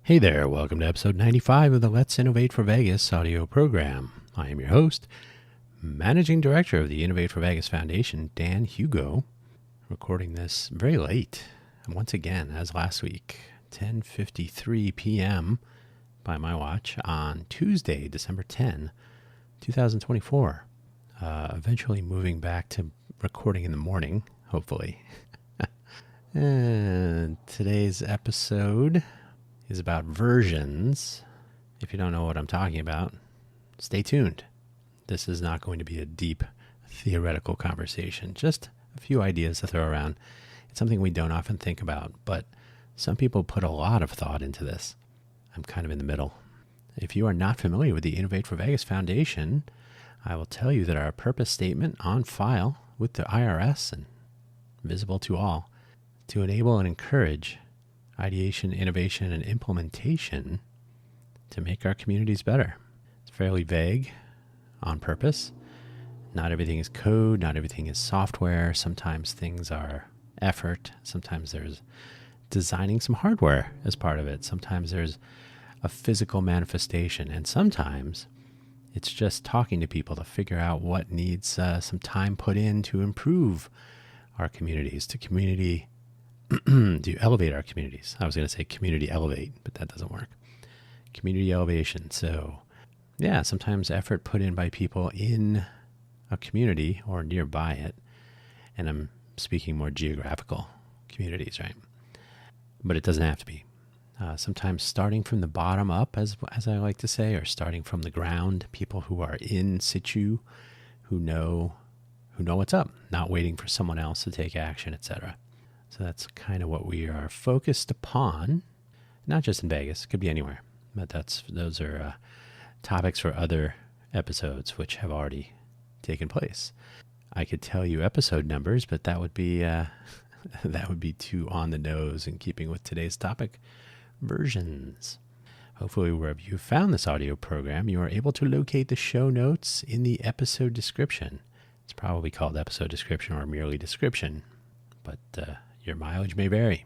Hey there, welcome to episode 95 of the Let's Innovate for Vegas audio program. I am your host, Managing Director of the Innovate for Vegas Foundation, Dan Hugo, recording this very late, once again, as last week, 10:53 p.m. by my watch on Tuesday, December 10, 2024. Eventually moving back to recording in the morning, hopefully. And today's episode is about versions. If you don't know what I'm talking about, stay tuned. This is not going to be a deep theoretical conversation, just a few ideas to throw around. It's something we don't often think about, but some people put a lot of thought into this. I'm kind of in the middle. If you are not familiar with the Innovate for Vegas Foundation, I will tell you that our purpose statement on file with the IRS and visible to all to enable and encourage ideation, innovation, and implementation to make our communities better. It's fairly vague on purpose. Not everything is code, not everything is software. Sometimes things are effort. Sometimes there's designing some hardware as part of it. Sometimes there's a physical manifestation. And sometimes it's just talking to people to figure out what needs some time put in to improve our communities, to elevate our communities. I was going to say community elevate, but that doesn't work. Community elevation. So, yeah, sometimes effort put in by people in a community or nearby it. And I'm speaking more geographical communities, right? But it doesn't have to be. Sometimes starting from the bottom up, as I like to say, or starting from the ground, people who are in situ, who know what's up, not waiting for someone else to take action, etc. So that's kind of what we are focused upon, not just in Vegas, could be anywhere, but those are topics for other episodes which have already taken place. I could tell you episode numbers, but that would be too on the nose in keeping with today's topic, versions. Hopefully, wherever you found this audio program, you are able to locate the show notes in the episode description. It's probably called episode description or merely description, but your mileage may vary.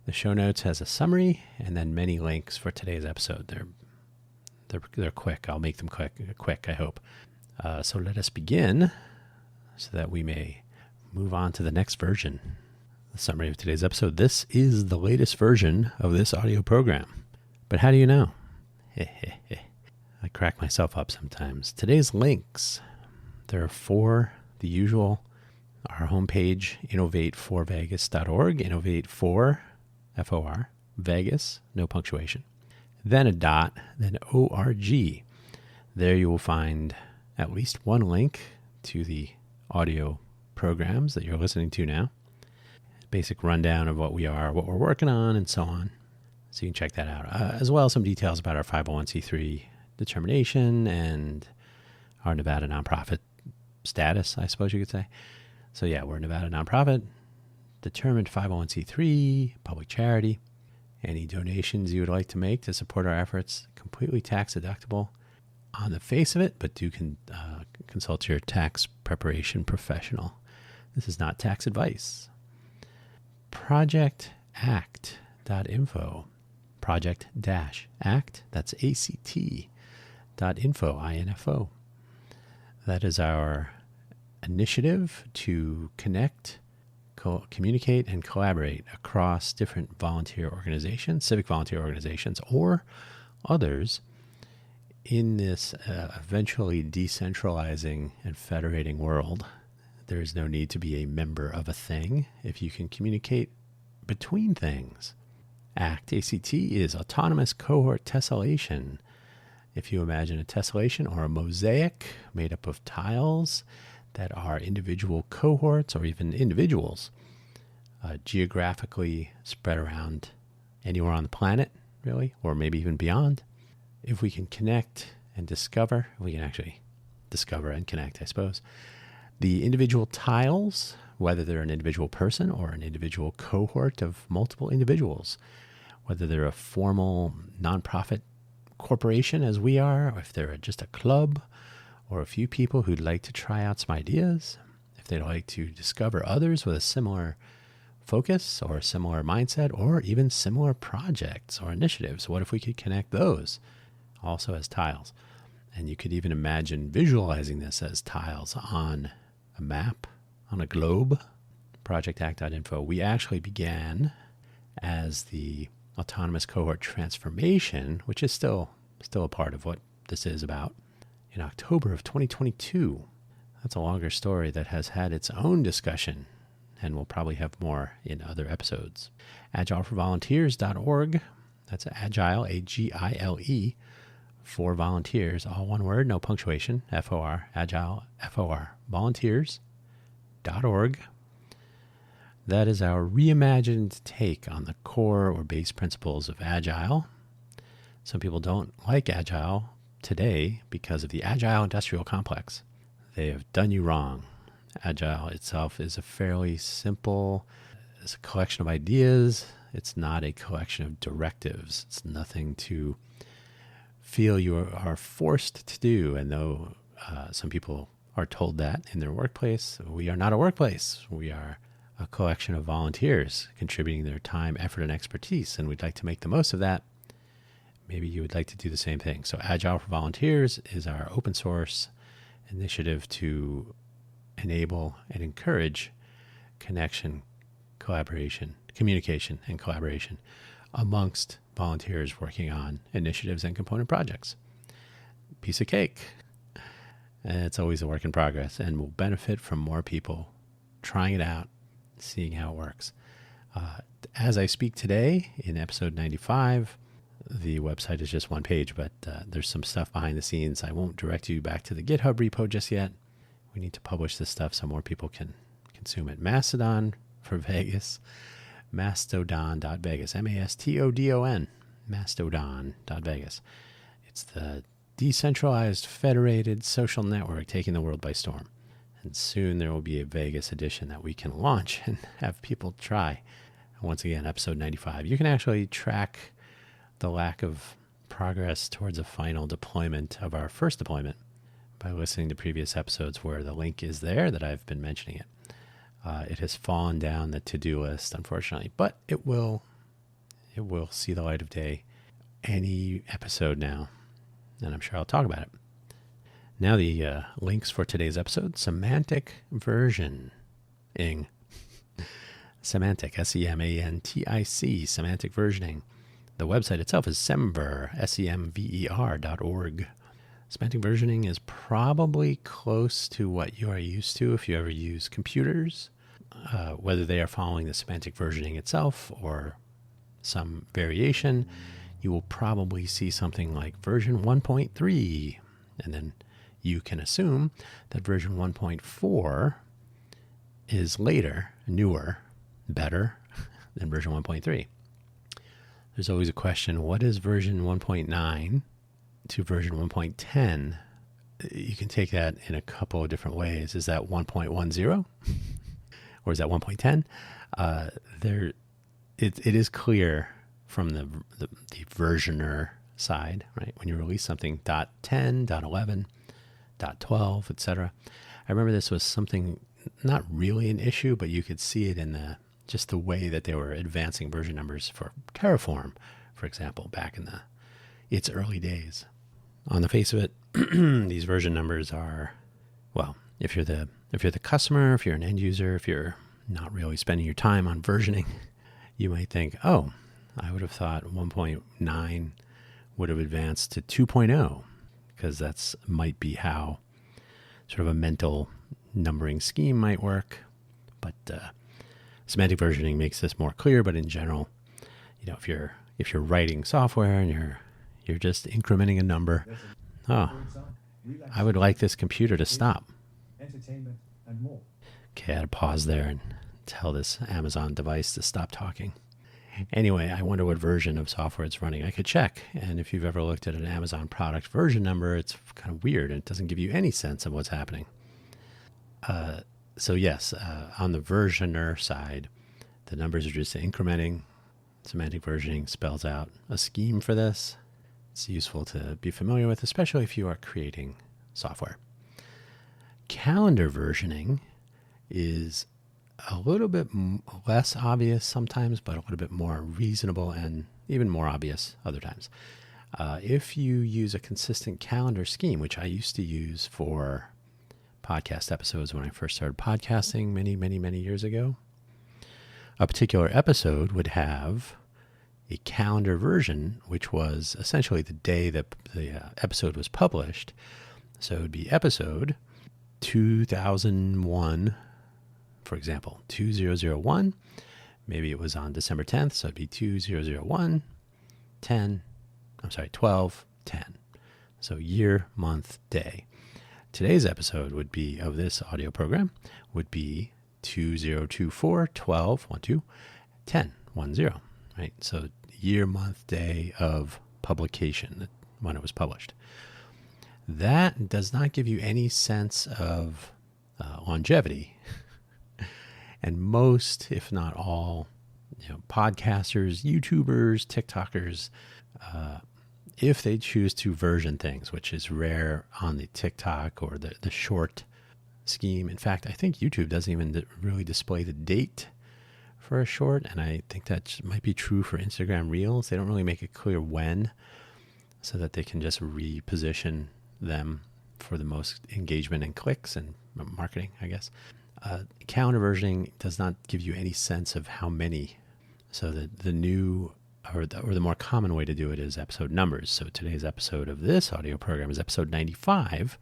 The show notes has a summary and then many links for today's episode. They're quick. I'll make them quick, I hope. So let us begin so that we may move on to the next version. The summary of today's episode. This is the latest version of this audio program. But how do you know? I crack myself up sometimes. Today's links. There are 4, the usual. Our homepage, innovateforvegas.org, innovate4, F-O-R, Vegas, no punctuation. Then a dot, then O-R-G. There you will find at least one link to the audio programs that you're listening to now. Basic rundown of what we are, what we're working on, and so on. So you can check that out. As well as some details about our 501c3 determination and our Nevada nonprofit status, I suppose you could say. So yeah, we're a Nevada nonprofit, determined 501c3, public charity. Any donations you would like to make to support our efforts, completely tax deductible on the face of it, but do consult your tax preparation professional. This is not tax advice. Projectact.info. Project-act, that's ACT.info, I-N-F-O. That is our initiative to connect, communicate, and collaborate across different volunteer organizations, civic volunteer organizations, or others in this eventually decentralizing and federating world. There is no need to be a member of a thing if you can communicate between things. ACT, ACT, is autonomous cohort tessellation. If you imagine a tessellation or a mosaic made up of tiles that are individual cohorts or even individuals geographically spread around anywhere on the planet, really, or maybe even beyond. If we can connect and discover, we can actually discover and connect, I suppose, the individual tiles, whether they're an individual person or an individual cohort of multiple individuals, whether they're a formal nonprofit corporation as we are, or if they're just a club, or a few people who'd like to try out some ideas, if they'd like to discover others with a similar focus or a similar mindset or even similar projects or initiatives? What if we could connect those also as tiles? And you could even imagine visualizing this as tiles on a map, on a globe. projectact.info. We actually began as the autonomous cohort transformation, which is still a part of what this is about, in October of 2022. That's a longer story that has had its own discussion, and we'll probably have more in other episodes. agileforvolunteers.org. That's agile, A-G-I-L-E, for volunteers, all one word, no punctuation, F-O-R, agile, F-O-R, volunteers.org. That is our reimagined take on the core or base principles of Agile. Some people don't like Agile today because of the Agile industrial complex. They have done you wrong. Agile itself is a fairly simple, it's a collection of ideas. It's not a collection of directives. It's nothing to feel you are forced to do. And though some people are told that in their workplace, we are not a workplace. We are a collection of volunteers contributing their time, effort, and expertise, and we'd like to make the most of that. Maybe you would like to do the same thing. So Agile for Volunteers is our open source initiative to enable and encourage connection, collaboration, communication, and collaboration amongst volunteers working on initiatives and component projects. Piece of cake. And it's always a work in progress and will benefit from more people trying it out, seeing how it works. As I speak today in episode 95, the website is just one page, but there's some stuff behind the scenes. I won't direct you back to the GitHub repo just yet. We need to publish this stuff so more people can consume it. Mastodon for Vegas, mastodon.vegas, M-A-S-T-O-D-O-N, mastodon.vegas. It's the decentralized, federated social network taking the world by storm. And soon there will be a Vegas edition that we can launch and have people try. Once again, episode 95. You can actually track the lack of progress towards a final deployment of our first deployment by listening to previous episodes where the link is there that I've been mentioning it. It has fallen down the to-do list, unfortunately, but it will see the light of day any episode now, and I'm sure I'll talk about it. Now the links for today's episode: semantic versioning. Semantic, S-E-M-A-N-T-I-C, semantic versioning. The website itself is semver, S-E-M-V-E-R.org. Semantic versioning is probably close to what you are used to if you ever use computers, whether they are following the semantic versioning itself or some variation. You will probably see something like version 1.3, and then you can assume that version 1.4 is later, newer, better than version 1.3. There's always a question, what is version 1.9 to version 1.10? You can take that in a couple of different ways. Is that 1.10 or is that 1.10? It is clear from the versioner side, right? When you release something .10, .11, .12, etc. I remember this was something not really an issue, but you could see it in just the way that they were advancing version numbers for Terraform, for example, back in its early days. On the face of it, these version numbers are, well, if you're the customer, if you're an end user, if you're not really spending your time on versioning, you might think, oh, I would have thought 1.9 would have advanced to 2.0, because that's might be how sort of a mental numbering scheme might work. But semantic versioning makes this more clear. But in general, if you're writing software and you're just incrementing a number, I would like this computer to stop. Entertainment and more. Okay, I had to pause there and tell this Amazon device to stop talking. Anyway, I wonder what version of software it's running. I could check. And if you've ever looked at an Amazon product version number, it's kind of weird and it doesn't give you any sense of what's happening. So yes, on the versioner side, the numbers are just incrementing. Semantic versioning spells out a scheme for this. It's useful to be familiar with, especially if you are creating software. Calendar versioning is a little bit less obvious sometimes, but a little bit more reasonable and even more obvious other times. If you use a consistent calendar scheme, which I used to use for podcast episodes when I first started podcasting many years ago, a particular episode would have a calendar version, which was essentially the day that the episode was published. So it would be episode 2001, for example, 2001. Maybe it was on December 10th, so it'd be 2001, 12, 10. So year, month, day. Today's episode would be, of this audio program, would be 2024, 12, 10, right? So year, month, day of publication, when it was published. That does not give you any sense of longevity. And most, if not all, podcasters, YouTubers, TikTokers, if they choose to version things, which is rare on the TikTok or the short scheme. In fact, I think YouTube doesn't even really display the date for a short, and I think that might be true for Instagram Reels. They don't really make it clear when, so that they can just reposition them for the most engagement and clicks and marketing, I guess. Calendar versioning does not give you any sense of how many. So the new or the more common way to do it is episode numbers. So today's episode of this audio program is episode 95.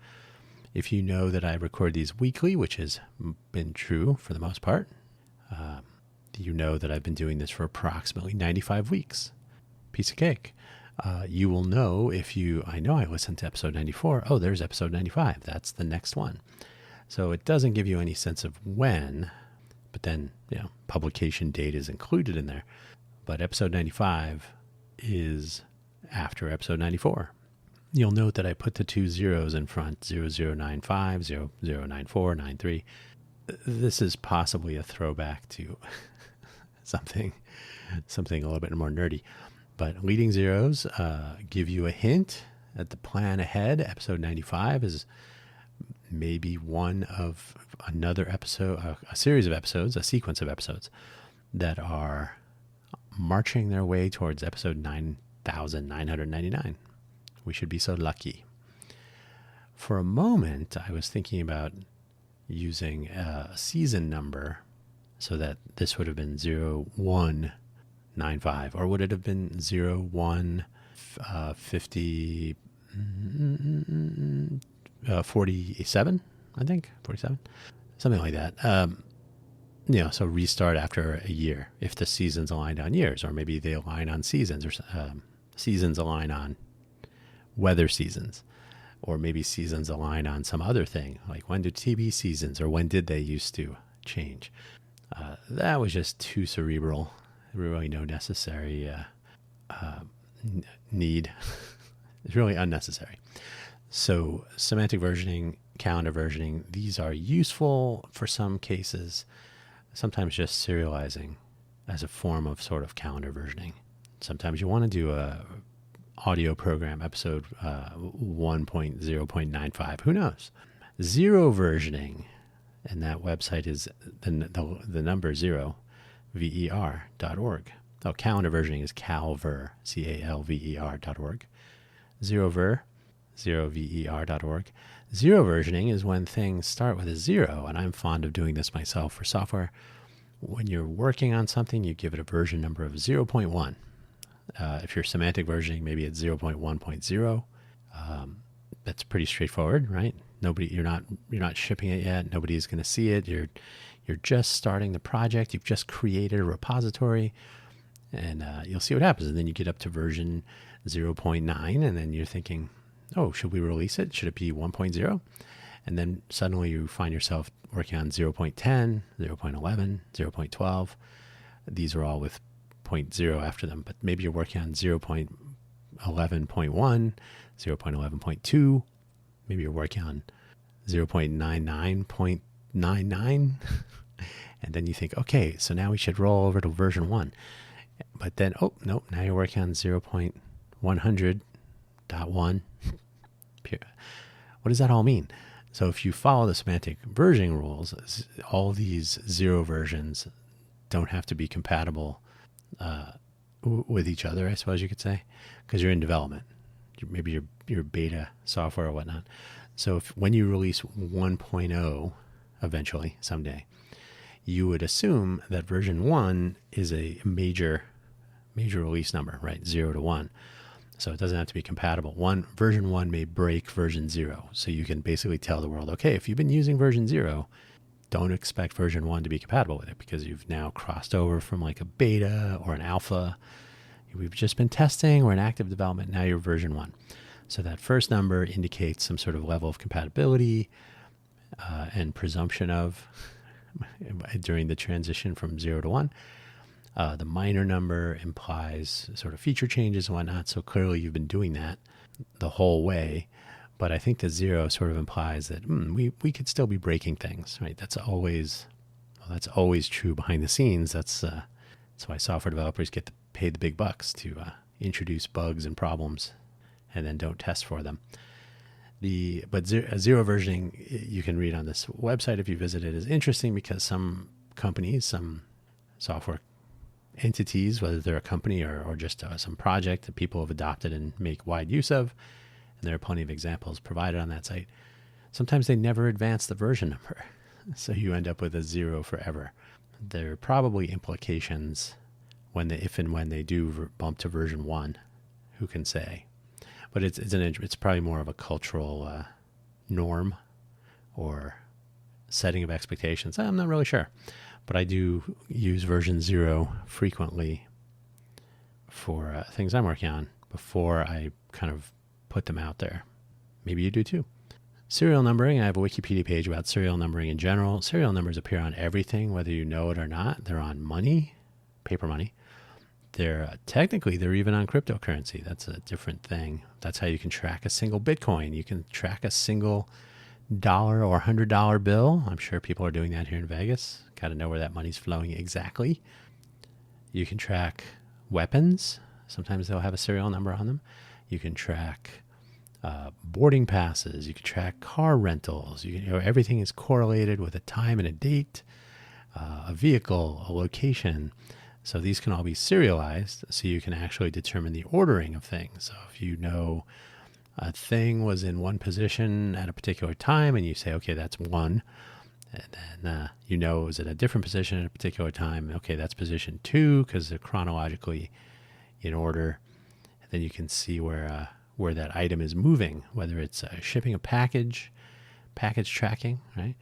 If you know that I record these weekly, which has been true for the most part, you know that I've been doing this for approximately 95 weeks. Piece of cake. You will know I know I listened to episode 94. Oh, there's episode 95. That's the next one. So it doesn't give you any sense of when, but then, publication date is included in there. But episode 95 is after episode 94. You'll note that I put the 2 zeros in front, 0095, 0094, 93. This is possibly a throwback to something a little bit more nerdy. But leading zeros give you a hint at the plan ahead. Episode 95 is maybe one of another episode, a series of episodes, a sequence of episodes that are marching their way towards episode 9,999. We should be so lucky. For a moment, I was thinking about using a season number so that this would have been 0195, or would it have been 0150, 47, I think, 47, something like that. So restart after a year if the seasons aligned on years, or maybe they align on seasons, or seasons align on weather seasons, or maybe seasons align on some other thing, like when did TV seasons, or when did they used to change? That was just too cerebral. Really no necessary need. It's really unnecessary. So semantic versioning, calendar versioning, these are useful for some cases, sometimes just serializing as a form of sort of calendar versioning. Sometimes you want to do a audio program episode 1.0.95. Who knows? Zero versioning, and that website is the number 0, ver.org. Oh, calendar versioning is calver, calver.org. Zerover, 0ver.org. Zero versioning is when things start with a 0, and I'm fond of doing this myself for software. When you're working on something, you give it a version number of 0.1. If you're semantic versioning, maybe it's 0.1.0. That's pretty straightforward, right? You're not shipping it yet. Nobody's going to see it. You're just starting the project. You've just created a repository, and you'll see what happens. And then you get up to version 0.9, and then you're thinking, oh, should we release it? Should it be 1.0? And then suddenly you find yourself working on 0.10, 0.11, 0.12. These are all with 0.0 after them, but maybe you're working on 0.11.1, 0.11.2. Maybe you're working on 0.99.99. And then you think, okay, so now we should roll over to version 1. But then, oh, nope, now you're working on 0.100.1. What does that all mean? So if you follow the semantic versioning rules, all these 0 versions don't have to be compatible with each other, I suppose you could say, because you're in development. Maybe your beta software or whatnot. So when you release 1.0 eventually, someday, you would assume that version 1 is a major release number, right? 0 to 1. So it doesn't have to be compatible. Version 1 may break version 0. So you can basically tell the world, okay, if you've been using version 0, don't expect version 1 to be compatible with it because you've now crossed over from like a beta or an alpha. We've just been testing. We're in active development. Now you're version 1. So that first number indicates some sort of level of compatibility and presumption of during the transition from 0 to 1. The minor number implies sort of feature changes and whatnot. So clearly you've been doing that the whole way. But I think the 0 sort of implies that we could still be breaking things, right? That's always true behind the scenes. That's why software developers get paid the big bucks to introduce bugs and problems and then don't test for them. But zero versioning, you can read on this website if you visit it, is interesting because some companies, some software entities, whether they're a company or just some project that people have adopted and make wide use of, and there are plenty of examples provided on that site, sometimes they never advance the version number. So you end up with a 0 forever. There are probably implications if and when they do bump to version 1, who can say? But it's probably more of a cultural norm or setting of expectations. I'm not really sure. But I do use version 0 frequently for things I'm working on before I kind of put them out there. Maybe you do too. Serial numbering. I have a Wikipedia page about serial numbering in general. Serial numbers appear on everything, whether you know it or not. They're on money, paper money. They're even on cryptocurrency. That's a different thing. That's how you can track a single Bitcoin. You can track a single $1 or $100 bill. I'm sure people are doing that here in Vegas. Got to know where that money's flowing exactly. You can track weapons. Sometimes they'll have a serial number on them. You can track boarding passes. You can track car rentals. Everything is correlated with a time and a date, a vehicle, a location. So these can all be serialized, so you can actually determine the ordering of things. So if you know a thing was in one position at a particular time, and you say, okay, that's 1, and then it was at a different position at a particular time. Okay, that's position 2 because they're chronologically in order. And then you can see where that item is moving, whether it's shipping a package tracking, right,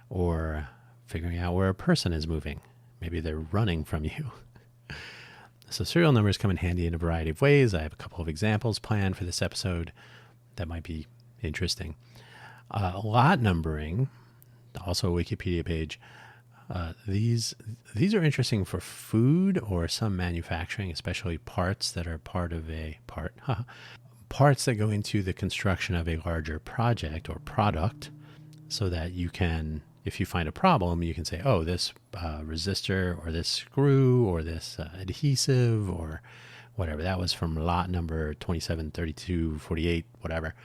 or figuring out where a person is moving. Maybe they're running from you. So serial numbers come in handy in a variety of ways. I have a couple of examples planned for this episode that might be interesting. Lot numbering, also a Wikipedia page. These are interesting for food or some manufacturing, especially parts that are parts that go into the construction of a larger project or product, so that you can, if you find a problem, you can say, oh, this resistor or this screw or this adhesive or whatever. That was from lot number 27, 32, 48, whatever.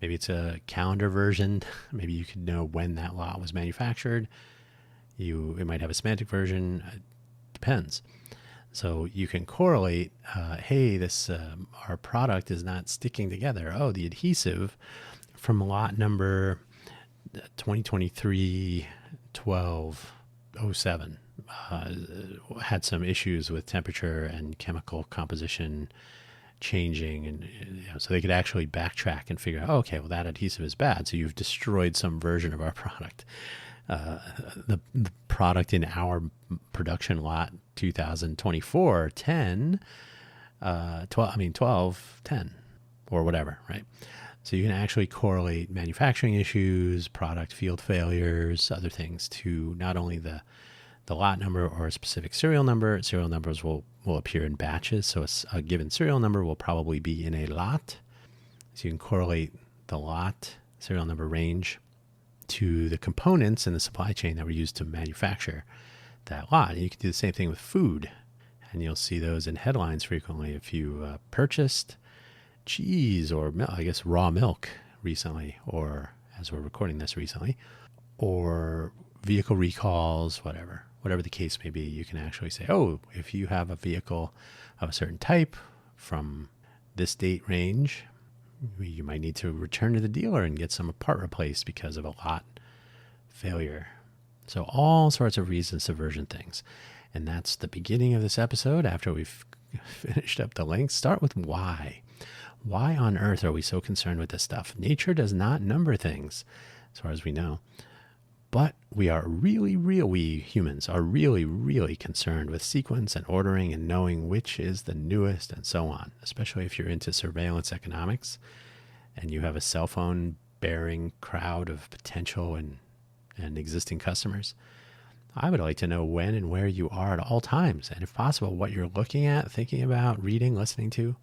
Maybe it's a calendar version. Maybe you could know when that lot was manufactured. It might have a semantic version. It depends. So you can correlate, hey, our product is not sticking together. Oh, the adhesive from lot number 2023 1207 had some issues with temperature and chemical composition changing, and so they could actually backtrack and figure out, okay, well, that adhesive is bad, so you've destroyed some version of our product. The product in our production lot 2024 10 12 10 or whatever, right? So you can actually correlate manufacturing issues, product field failures, other things to not only the lot number or a specific serial number. Serial numbers will appear in batches, so a given serial number will probably be in a lot. So you can correlate the lot serial number range to the components in the supply chain that were used to manufacture that lot. And you can do the same thing with food, and you'll see those in headlines frequently. If you purchased cheese or I guess raw milk recently, or as we're recording this recently, or vehicle recalls, whatever the case may be. You can actually say, oh, if you have a vehicle of a certain type from this date range, you might need to return to the dealer and get some part replaced because of a lot failure. So all sorts of reasons to version things. And that's the beginning of this episode. After we've finished up the links, start with why. Why on earth are we so concerned with this stuff? Nature does not number things, as far as we know. But we humans are really concerned with sequence and ordering and knowing which is the newest and so on, especially if you're into surveillance economics and you have a cell phone bearing crowd of potential and existing customers. I would like to know when and where you are at all times, and if possible, what you're looking at, thinking about, reading, listening to.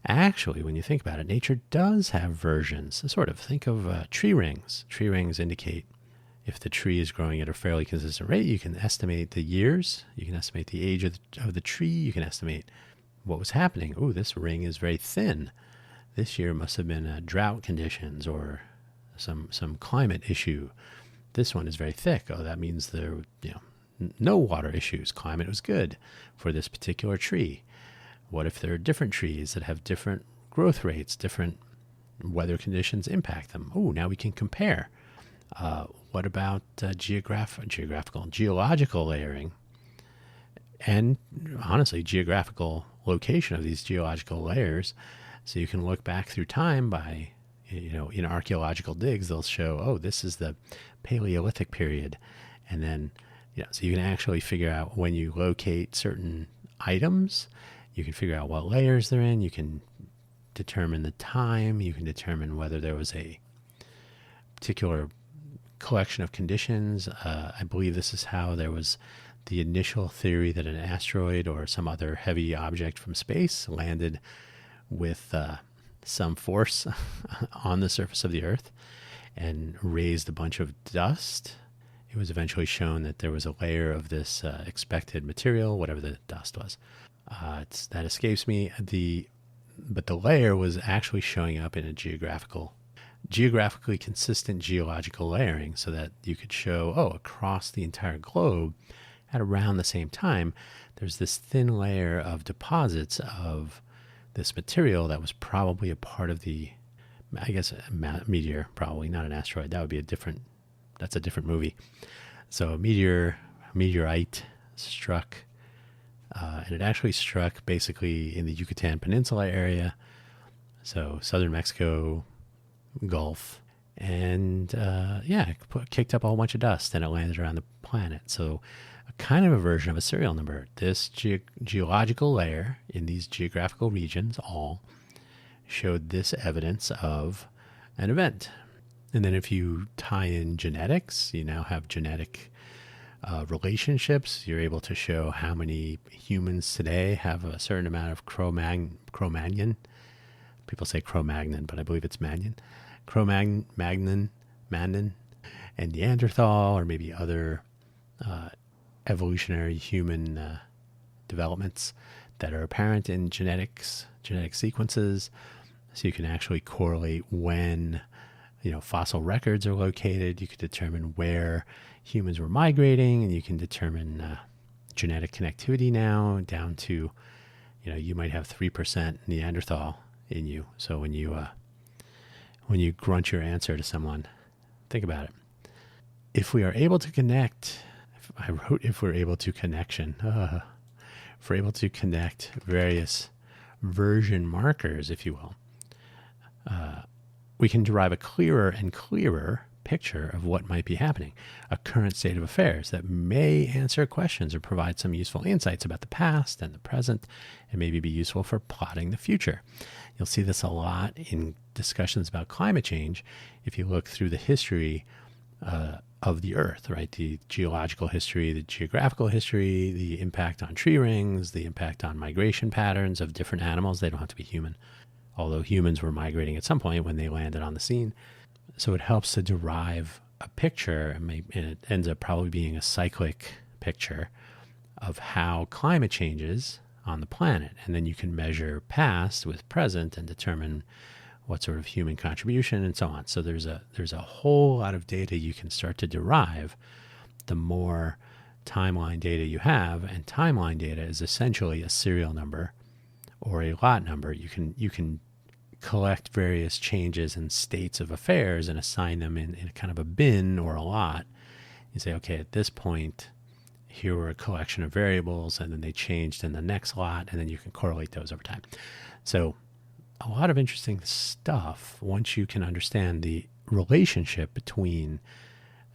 Actually, when you think about it, nature does have versions. Sort of. Think of tree rings. Tree rings indicate if the tree is growing at a fairly consistent rate. You can estimate the years. You can estimate the age of the tree. You can estimate what was happening. Oh, this ring is very thin. This year must have been drought conditions or some climate issue. This one is very thick. Oh, that means there no water issues. Climate was good for this particular tree. What if there are different trees that have different growth rates, different weather conditions impact them? Oh, now we can compare. What about geological layering? And honestly, geographical location of these geological layers. So you can look back through time by, in archaeological digs, they'll show, oh, this is the Paleolithic period. And then, so you can actually figure out when you locate certain items, you can figure out what layers they're in. You can determine the time. You can determine whether there was a particular collection of conditions. I believe this is how there was the initial theory that an asteroid or some other heavy object from space landed with some force on the surface of the Earth and raised a bunch of dust. It was eventually shown that there was a layer of this expected material, whatever the dust was. That escapes me. But the layer was actually showing up in a geographically consistent geological layering, so that you could show, across the entire globe at around the same time, there's this thin layer of deposits of this material that was probably a part of the, I guess, a meteor, probably not an asteroid. That would be that's a different movie. So a meteorite struck. And it actually struck basically in the Yucatan Peninsula area, so southern Mexico, Gulf, and kicked up a whole bunch of dust, and it landed around the planet. So a kind of a version of a serial number. This geological layer in these geographical regions all showed this evidence of an event. And then if you tie in genetics, you now have genetic relationships. You're able to show how many humans today have a certain amount of Cro-Magnon. People say Cro-Magnon, but I believe it's Magnon. Cro-Magnon, and Neanderthal, or maybe other evolutionary human developments that are apparent in genetic sequences. So you can actually correlate when fossil records are located. You could determine where humans were migrating, and you can determine genetic connectivity now down to, you might have 3% Neanderthal in you. So when you grunt your answer to someone, think about it. If we are able to connect, if we're able to connect various version markers, if you will, we can derive a clearer and clearer picture of what might be happening, a current state of affairs that may answer questions or provide some useful insights about the past and the present, and maybe be useful for plotting the future. You'll see this a lot in discussions about climate change if you look through the history of the Earth, right? The geological history, the geographical history, the impact on tree rings, the impact on migration patterns of different animals. They don't have to be human, although humans were migrating at some point when they landed on the scene. So it helps to derive a picture, and it ends up probably being a cyclic picture of how climate changes on the planet. And then you can measure past with present and determine what sort of human contribution, and so on. So there's a whole lot of data you can start to derive the more timeline data you have, and timeline data is essentially a serial number or a lot number. You can collect various changes and states of affairs and assign them in a kind of a bin or a lot. You say, okay, at this point, here were a collection of variables, and then they changed in the next lot, and then you can correlate those over time. So a lot of interesting stuff once you can understand the relationship between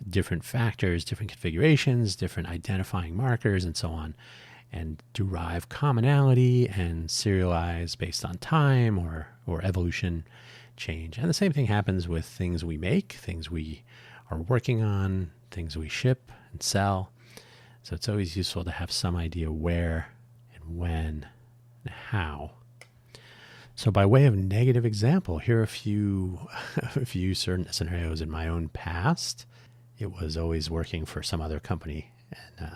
different factors, different configurations, different identifying markers, and so on, and derive commonality and serialize based on time or evolution change. And the same thing happens with things we make, things we are working on, things we ship and sell. So it's always useful to have some idea where and when and how. So by way of negative example, here are a few certain scenarios in my own past. It was always working for some other company. And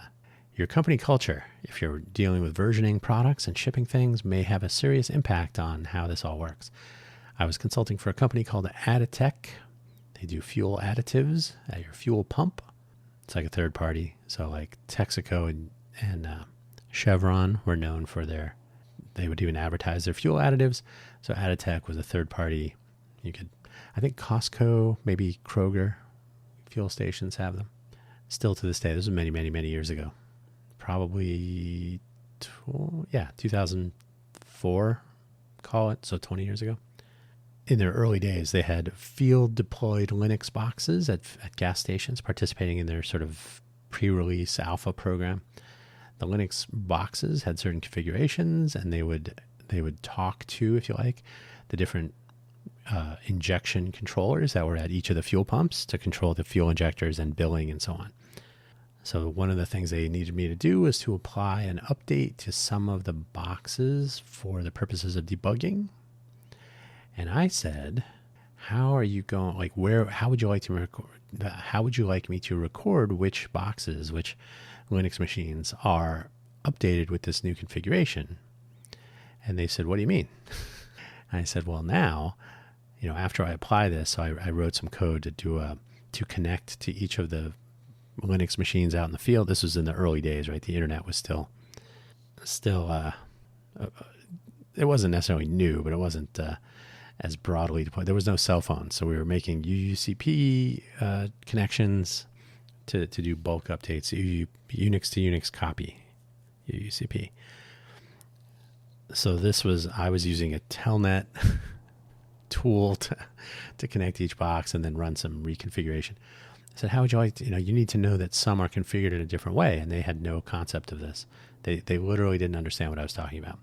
your company culture, if you're dealing with versioning products and shipping things, may have a serious impact on how this all works. I was consulting for a company called Additech. They do fuel additives at your fuel pump. It's like a third party. So like Texaco and Chevron were known for they would even advertise their fuel additives. So Additech was a third party. I think Costco, maybe Kroger, fuel stations have them. Still to this day, this was many, many, many years ago. Probably, 2004, call it, so 20 years ago. In their early days, they had field-deployed Linux boxes at gas stations participating in their sort of pre-release alpha program. The Linux boxes had certain configurations, and they would talk to, if you like, the different injection controllers that were at each of the fuel pumps to control the fuel injectors and billing and so on. So one of the things they needed me to do was to apply an update to some of the boxes for the purposes of debugging. And I said, how would you like me to record which boxes, which Linux machines are updated with this new configuration? And they said, what do you mean? And I said, well, now, after I apply this, so I wrote some code to connect to each of the Linux machines out in the field. This was in the early days, right? The internet was still it wasn't necessarily new, but it wasn't as broadly deployed. There was no cell phone, so we were making UUCP connections to do bulk updates, Unix to Unix copy, UUCP. So I was using a telnet tool to connect each box and then run some reconfiguration. I said, how would you like to, you need to know that some are configured in a different way. And they had no concept of this. They literally didn't understand what I was talking about.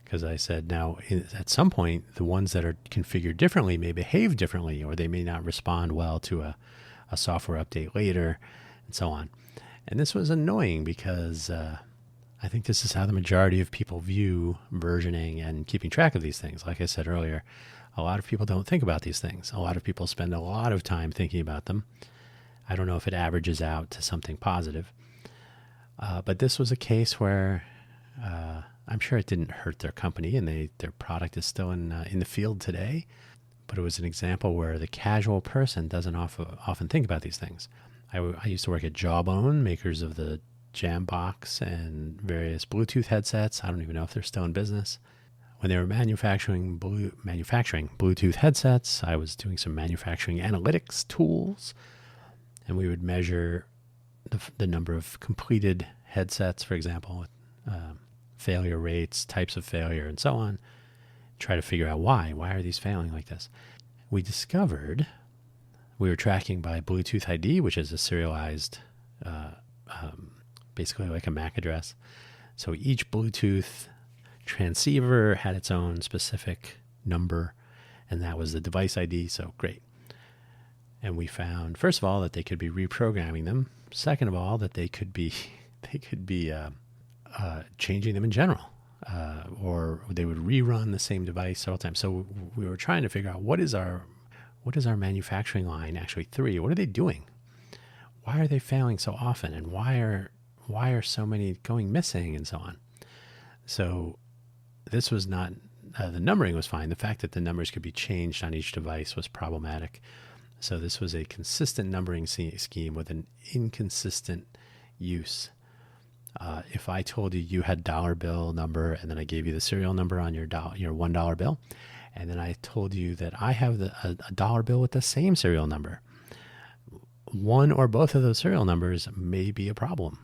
Because I said, now, at some point, the ones that are configured differently may behave differently, or they may not respond well to a software update later, and so on. And this was annoying because I think this is how the majority of people view versioning and keeping track of these things. Like I said earlier, a lot of people don't think about these things. A lot of people spend a lot of time thinking about them. I don't know if it averages out to something positive. But this was a case where I'm sure it didn't hurt their company, and their product is still in the field today. But it was an example where the casual person doesn't often think about these things. I used to work at Jawbone, makers of the Jambox and various Bluetooth headsets. I don't even know if they're still in business. When they were manufacturing Bluetooth headsets, I was doing some manufacturing analytics tools, and we would measure the number of completed headsets, for example, failure rates, types of failure, and so on. Try to figure out why. Why are these failing like this? We discovered we were tracking by Bluetooth ID, which is a serialized, basically like a MAC address. So each Bluetooth transceiver had its own specific number, and that was the device ID. So great. And we found, first of all, that they could be reprogramming them. Second of all, that they could be changing them in general, or they would rerun the same device several times. So we were trying to figure out what is our manufacturing line actually through? What are they doing? Why are they failing so often? And why are so many going missing and so on? So this was not the numbering was fine. The fact that the numbers could be changed on each device was problematic. So this was a consistent numbering scheme with an inconsistent use. If I told you you had dollar bill number, and then I gave you the serial number on your $1 bill, and then I told you that I have a dollar bill with the same serial number, one or both of those serial numbers may be a problem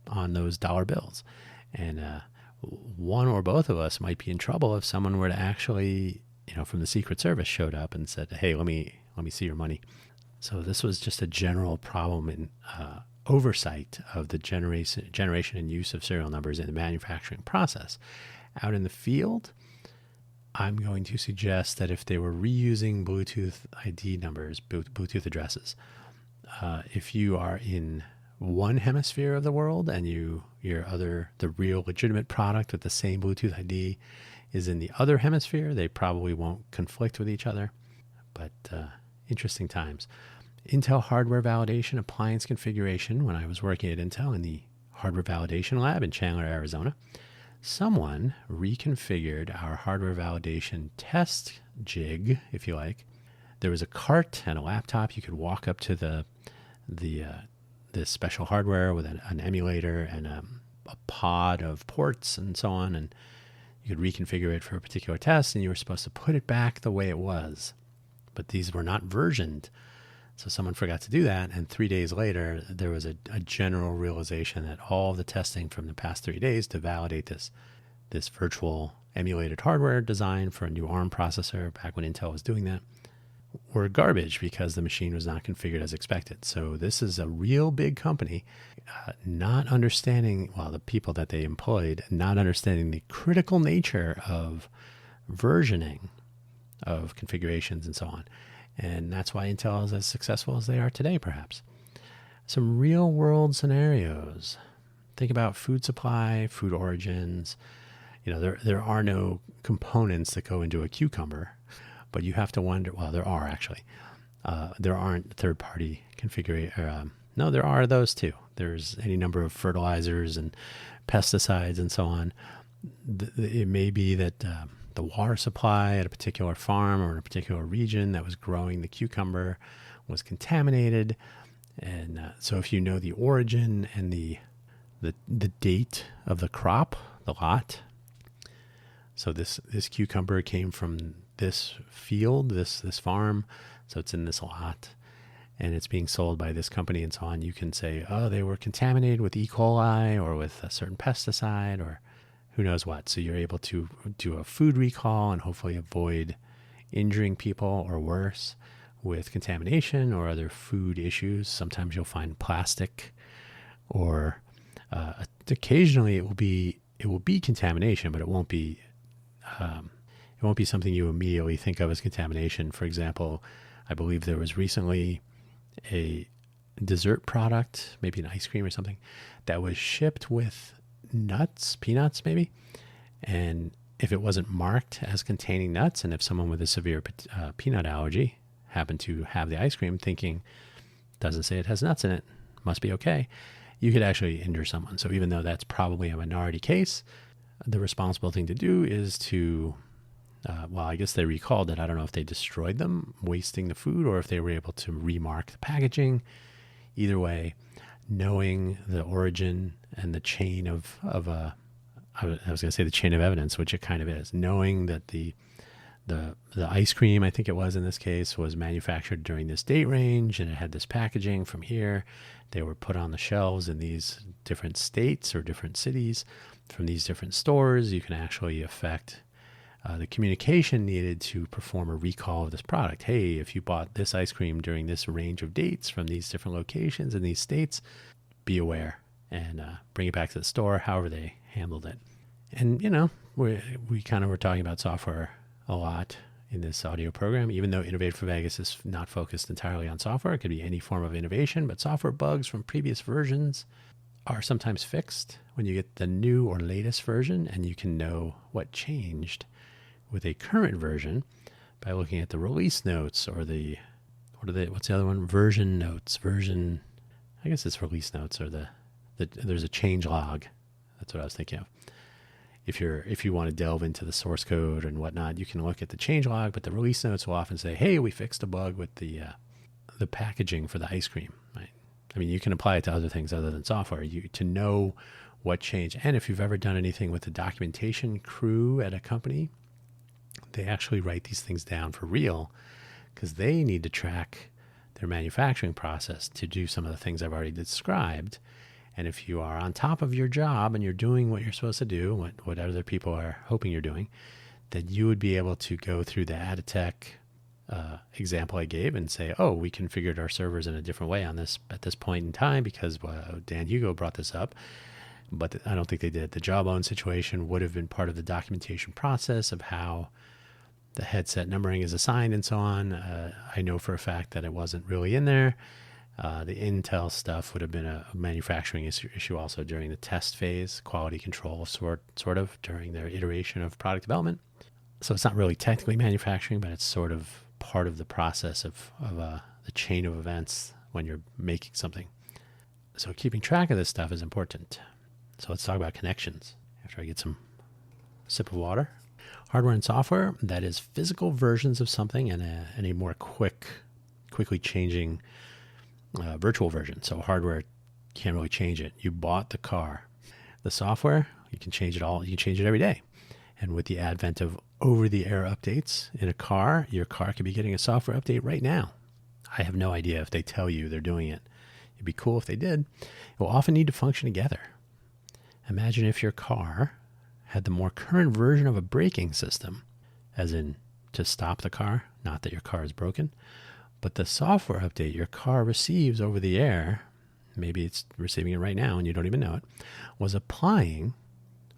on those dollar bills. And one or both of us might be in trouble if someone were to actually, from the Secret Service showed up and said, hey, let me see your money. So this was just a general problem in oversight of the generation and use of serial numbers in the manufacturing process. Out in the field, I'm going to suggest that if they were reusing Bluetooth ID numbers, Bluetooth addresses, if you are in one hemisphere of the world and the real legitimate product with the same Bluetooth ID is in the other hemisphere, they probably won't conflict with each other. But interesting times. Intel hardware validation, appliance configuration. When I was working at Intel in the hardware validation lab in Chandler, Arizona, someone reconfigured our hardware validation test jig, if you like. There was a cart and a laptop. You could walk up to this special hardware with an emulator and a pod of ports and so on, and you could reconfigure it for a particular test, and you were supposed to put it back the way it was. But these were not versioned, so someone forgot to do that, and 3 days later, there was a general realization that all the testing from the past 3 days to validate this virtual emulated hardware design for a new ARM processor, back when Intel was doing that, were garbage because the machine was not configured as expected. So this is a real big company not understanding, the people that they employed, not understanding the critical nature of versioning of configurations and so on. And that's why Intel is as successful as they are today, perhaps. Some real world scenarios. Think about food supply, food origins. There are no components that go into a cucumber, but you have to wonder, there are actually. There aren't third-party configuration. No, there are those too. There's any number of fertilizers and pesticides and so on. It may be that the water supply at a particular farm or in a particular region that was growing the cucumber was contaminated. And so if you know the origin and the date of the crop, the lot, so this cucumber came from this field, this farm, so it's in this lot, and it's being sold by this company and so on, you can say, they were contaminated with E. coli or with a certain pesticide or who knows what. So you're able to do a food recall and hopefully avoid injuring people or worse with contamination or other food issues. Sometimes you'll find plastic, or occasionally it will be contamination, but it won't be something you immediately think of as contamination. For example, I believe there was recently a dessert product, maybe an ice cream or something, that was shipped with nuts, peanuts maybe. And if it wasn't marked as containing nuts, and if someone with a severe peanut allergy happened to have the ice cream thinking, doesn't say it has nuts in it, must be okay, you could actually injure someone. So even though that's probably a minority case, the responsible thing to do is to, I guess they recalled it. I don't know if they destroyed them, wasting the food, or if they were able to remark the packaging. Either way, knowing the origin and the chain of I was going to say the chain of evidence, which it kind of is, knowing that the ice cream, I think it was in this case, was manufactured during this date range, and it had this packaging from here. They were put on the shelves in these different states or different cities from these different stores. You can actually affect the communication needed to perform a recall of this product. Hey, if you bought this ice cream during this range of dates from these different locations in these states, be aware and bring it back to the store, however they handled it. And, we kind of were talking about software a lot in this audio program, even though Innovate for Vegas is not focused entirely on software. It could be any form of innovation, but software bugs from previous versions are sometimes fixed when you get the new or latest version, and you can know what changed with a current version by looking at the release notes or what's the other one? Version notes, I guess it's release notes, or there's a change log. That's what I was thinking of. if you want to delve into the source code and whatnot, you can look at the changelog, but the release notes will often say, hey, we fixed a bug with the packaging for the ice cream, right? I mean, you can apply it to other things other than software, to know what changed. And if you've ever done anything with the documentation crew at a company, they actually write these things down for real because they need to track their manufacturing process to do some of the things I've already described. And if you are on top of your job and you're doing what you're supposed to do, what other people are hoping you're doing, then you would be able to go through the Adatech example I gave and say, oh, we configured our servers in a different way on this at this point in time because Dan Hugo brought this up. But I don't think they did. The Jawbone situation would have been part of the documentation process of how the headset numbering is assigned and so on. I know for a fact that it wasn't really in there. The Intel stuff would have been a manufacturing issue also during the test phase, quality control sort of during their iteration of product development. So it's not really technically manufacturing, but it's sort of part of the process of the chain of events when you're making something. So keeping track of this stuff is important. So let's talk about connections after I get some sip of water. Hardware and software, that is physical versions of something and a more quickly changing virtual version. So hardware can't really change it. You bought the car. The software, you can change it all. You can change it every day. And with the advent of over-the-air updates in a car, your car could be getting a software update right now. I have no idea if they tell you they're doing it. It'd be cool if they did. It will often need to function together. Imagine if your car had the more current version of a braking system, as in to stop the car, not that your car is broken, but the software update your car receives over the air, maybe it's receiving it right now and you don't even know it, was applying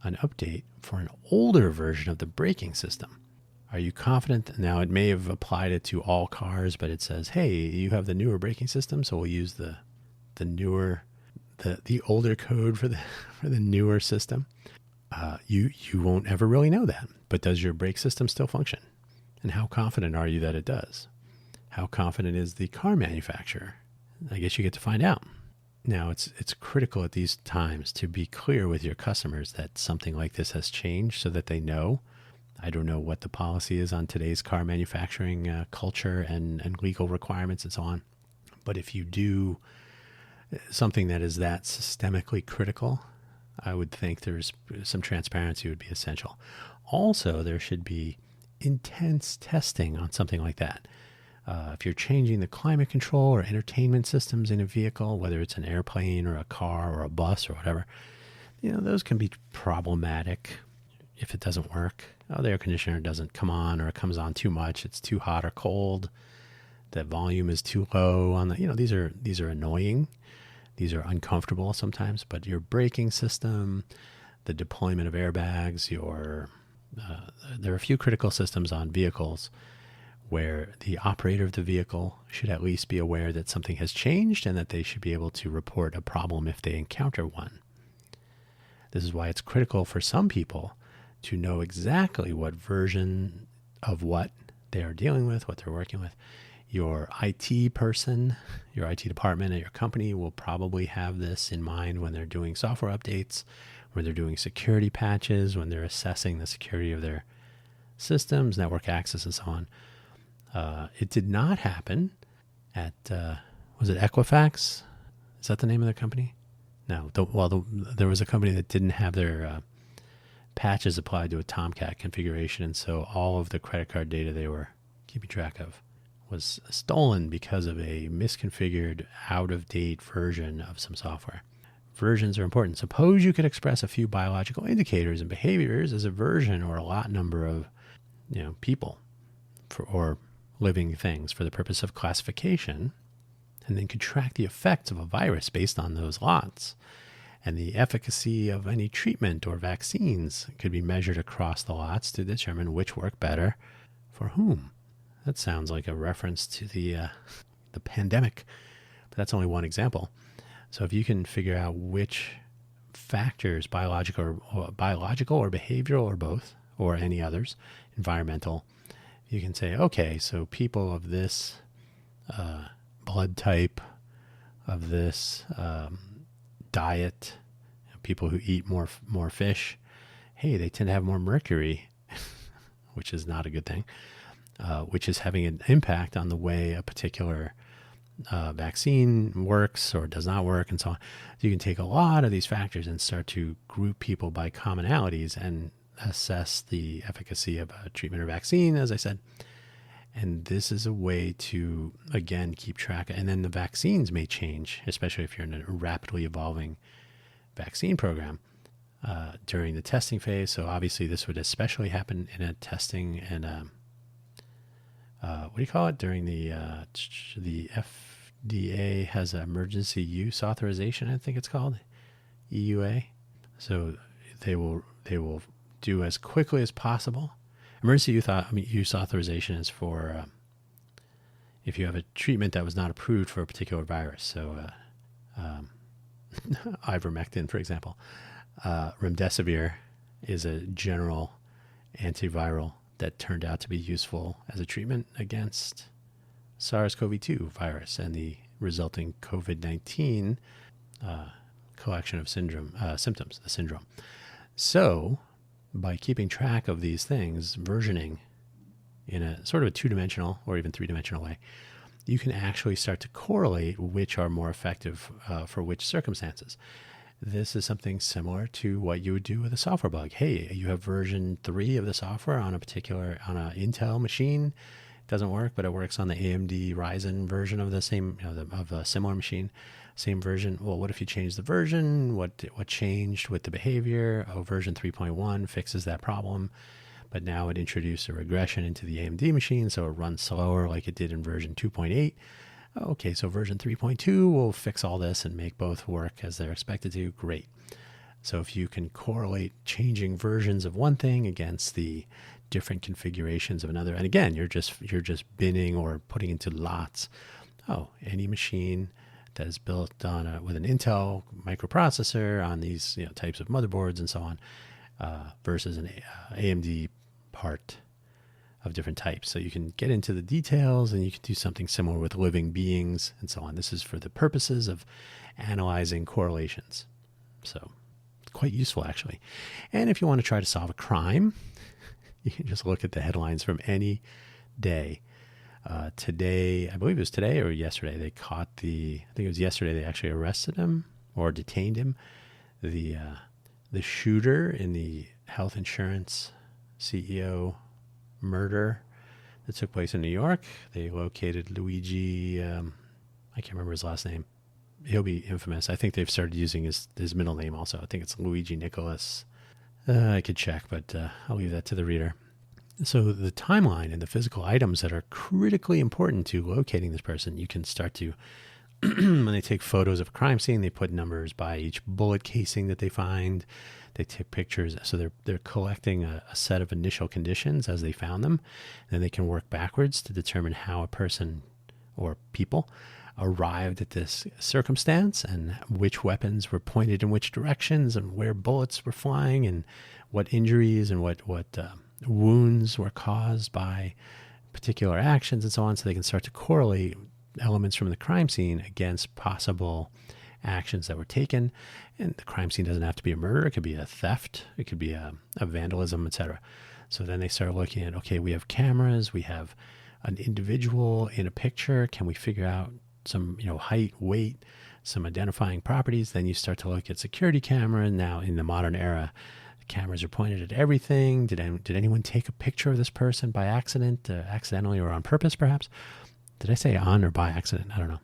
an update for an older version of the braking system. Are you confident? Now, it may have applied it to all cars, but it says, hey, you have the newer braking system, so we'll use the older code for the newer system. You won't ever really know that. But does your brake system still function? And how confident are you that it does? How confident is the car manufacturer? I guess you get to find out. Now, it's critical at these times to be clear with your customers that something like this has changed so that they know. I don't know what the policy is on today's car manufacturing culture and legal requirements and so on. But if you do something that is that systemically critical, I would think there's some transparency would be essential. Also, there should be intense testing on something like that. If you're changing the climate control or entertainment systems in a vehicle, whether it's an airplane or a car or a bus or whatever, those can be problematic if it doesn't work. Oh, the air conditioner doesn't come on, or it comes on too much. It's too hot or cold. The volume is too low on the, these are annoying. These are uncomfortable sometimes, but your braking system, the deployment of airbags, there are a few critical systems on vehicles where the operator of the vehicle should at least be aware that something has changed and that they should be able to report a problem if they encounter one. This is why it's critical for some people to know exactly what version of what they are dealing with, what they're working with. Your IT person, your IT department at your company will probably have this in mind when they're doing software updates, when they're doing security patches, when they're assessing the security of their systems, network access, and so on. It did not happen at, was it Equifax? Is that the name of the company? No. There was a company that didn't have their patches applied to a Tomcat configuration, and so all of the credit card data they were keeping track of was stolen because of a misconfigured, out-of-date version of some software. Versions are important. Suppose you could express a few biological indicators and behaviors as a version or a lot number of people or living things for the purpose of classification, and then could track the effects of a virus based on those lots. And the efficacy of any treatment or vaccines could be measured across the lots to determine which work better for whom. That sounds like a reference to the pandemic, but that's only one example. So if you can figure out which factors, biological or behavioral or both, or any others, environmental, you can say, okay, so people of this blood type, of this diet, people who eat more fish, hey, they tend to have more mercury, which is not a good thing, which is having an impact on the way a particular vaccine works or does not work and so on. So you can take a lot of these factors and start to group people by commonalities and assess the efficacy of a treatment or vaccine, as I said. And this is a way to, again, keep track. And then the vaccines may change, especially if you're in a rapidly evolving vaccine program during the testing phase. So obviously this would especially happen in a testing and what do you call it? During the FDA has an emergency use authorization, I think it's called, EUA. So they will do as quickly as possible. Emergency use authorization is for if you have a treatment that was not approved for a particular virus. So ivermectin, for example. Remdesivir is a general antiviral that turned out to be useful as a treatment against SARS-CoV-2 virus and the resulting COVID-19 collection of symptoms, the syndrome. So by keeping track of these things, versioning in a sort of a two-dimensional or even three-dimensional way, you can actually start to correlate which are more effective for which circumstances. This is something similar to what you would do with a software bug. Hey, you have version 3 of the software on an Intel machine. It doesn't work, but it works on the AMD Ryzen version of the same, of a similar machine, same version. Well, what if you change the version? What changed with the behavior? Oh, version 3.1 fixes that problem, but now it introduced a regression into the AMD machine, so it runs slower like it did in version 2.8. Okay, so version 3.2 will fix all this and make both work as they're expected to. Great. So if you can correlate changing versions of one thing against the different configurations of another, and again, you're just binning or putting into lots. Oh, any machine that is built on with an Intel microprocessor on these types of motherboards and so on, versus an AMD part of different types. So you can get into the details and you can do something similar with living beings and so on. This is for the purposes of analyzing correlations. So it's quite useful, actually. And if you want to try to solve a crime, you can just look at the headlines from any day. Today, I believe it was today or yesterday, they caught I think it was yesterday, they actually arrested him or detained him. The shooter in the health insurance CEO murder that took place in New York. They located Luigi, I can't remember his last name. He'll be infamous. I think they've started using his middle name also. I think it's Luigi Nicholas. I could check, but I'll leave that to the reader. So the timeline and the physical items that are critically important to locating this person, you can start to, when they take photos of a crime scene, they put numbers by each bullet casing that they find. They take pictures, so they're collecting a set of initial conditions as they found them. Then they can work backwards to determine how a person or people arrived at this circumstance and which weapons were pointed in which directions and where bullets were flying and what injuries and what wounds were caused by particular actions and so on. So they can start to correlate elements from the crime scene against possible actions that were taken. And the crime scene doesn't have to be a murder. It could be a theft. It could be a vandalism, etc. So then they start looking at, okay, we have cameras. We have an individual in a picture. Can we figure out some, height, weight, some identifying properties? Then you start to look at security camera. Now in the modern era, the cameras are pointed at everything. Did anyone take a picture of this person by accident, accidentally or on purpose, perhaps? Did I say on or by accident? I don't know.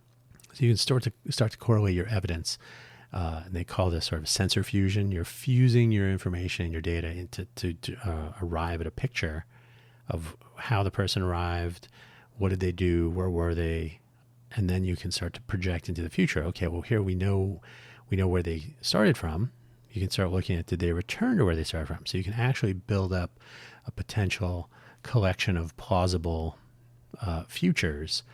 So you can start to correlate your evidence. And they call this sort of sensor fusion. You're fusing your information and your data into to arrive at a picture of how the person arrived, what did they do, where were they, and then you can start to project into the future. Okay, well here we know where they started from. You can start looking at, did they return to where they started from? So you can actually build up a potential collection of plausible futures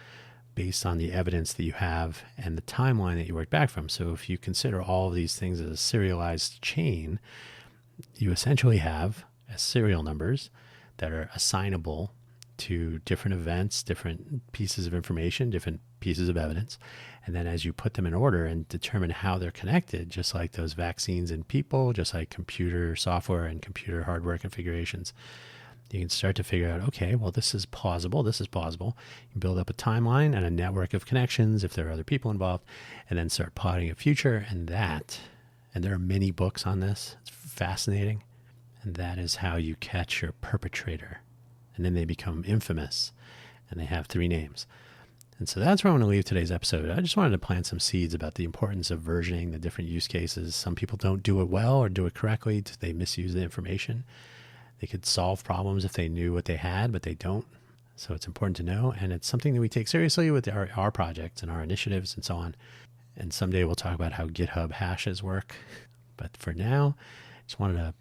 based on the evidence that you have and the timeline that you work back from. So if you consider all of these things as a serialized chain, you essentially have serial numbers that are assignable to different events, different pieces of information, different pieces of evidence. And then as you put them in order and determine how they're connected, just like those vaccines in people, just like computer software and computer hardware configurations, you can start to figure out, okay, well, this is plausible. This is plausible. You build up a timeline and a network of connections if there are other people involved, and then start plotting a future. And there are many books on this. It's fascinating. And that is how you catch your perpetrator. And then they become infamous, and they have 3 names. And so that's where I'm going to leave today's episode. I just wanted to plant some seeds about the importance of versioning, the different use cases. Some people don't do it well or do it correctly. They misuse the information. They could solve problems if they knew what they had, but they don't. So it's important to know. And it's something that we take seriously with our projects and our initiatives and so on. And someday we'll talk about how GitHub hashes work. But for now, just wanted to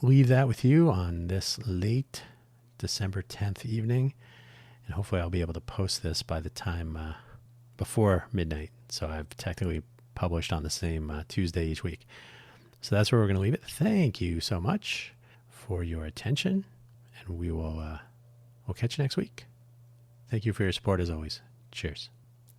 leave that with you on this late December 10th evening. And hopefully I'll be able to post this by the time before midnight. So I've technically published on the same Tuesday each week. So that's where we're going to leave it. Thank you so much for your attention. And we'll catch you next week. Thank you for your support as always. Cheers.